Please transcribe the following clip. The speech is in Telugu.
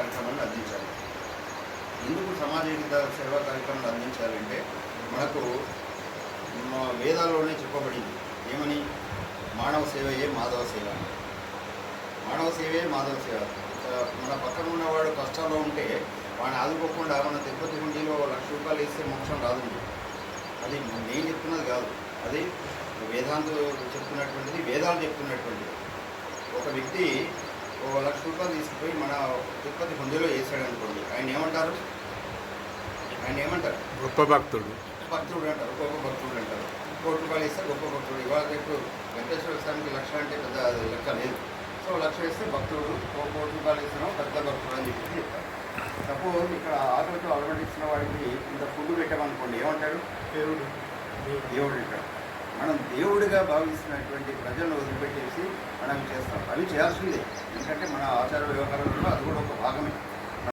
కార్యక్రమాన్ని అందించాలి. ఎందుకు సమాజహిత సేవా కార్యక్రమాలు అందించాలంటే మనకు వేదాల్లోనే చెప్పబడింది ఏమని, మానవ సేవయే మాధవ సేవ. మానవ సేవే మాధవ సేవ. మన పక్కన ఉన్నవాడు కష్టాల్లో ఉంటే వాడిని ఆదుకోకుండా మన తిరుపతి హుండీలో 1,00,000 రూపాయలు ఇస్తే మోక్షం రాదు. అది నేను చెప్తున్నది కాదు, అది వేదాంత చెప్తున్నటువంటిది, వేదాలు చెప్తున్నటువంటిది. ఒక వ్యక్తి 1,00,000 రూపాయలు తీసుకుపోయి మన తిరుపతి హుండీలో వేసాడు అనుకోండి, ఆయన ఏమంటారు? గొప్ప భక్తుడు అంటారు, గొప్ప భక్తుడు అంటారు. 1,00,000 రూపాయలు ఇస్తే గొప్ప భక్తుడు. ఇవాళ రేపు వెంకటేశ్వర స్వామికి 1,00,000 అంటే పెద్ద లెక్క లేదు. సో 1,00,000 వేస్తే భక్తుడు, 1,00,000 రూపాయలు ఇస్తున్నాం పెద్ద భక్తుడు అని చెప్పి చెప్తారు. సపోజ్ ఇక్కడ ఆటోతో అలవాటిస్తున్న వాడికి ఇంత ఫుడ్ పెట్టామనుకోండి, ఏమంటాడు? దేవుడు అంటాడు. మనం దేవుడిగా భావిస్తున్నటువంటి ప్రజలను వదిలిపెట్టేసి మనం చేస్తాం. అవి చేయాల్సిందే, ఎందుకంటే మన ఆచార వ్యవహారంలో అది కూడా ఒక భాగమే.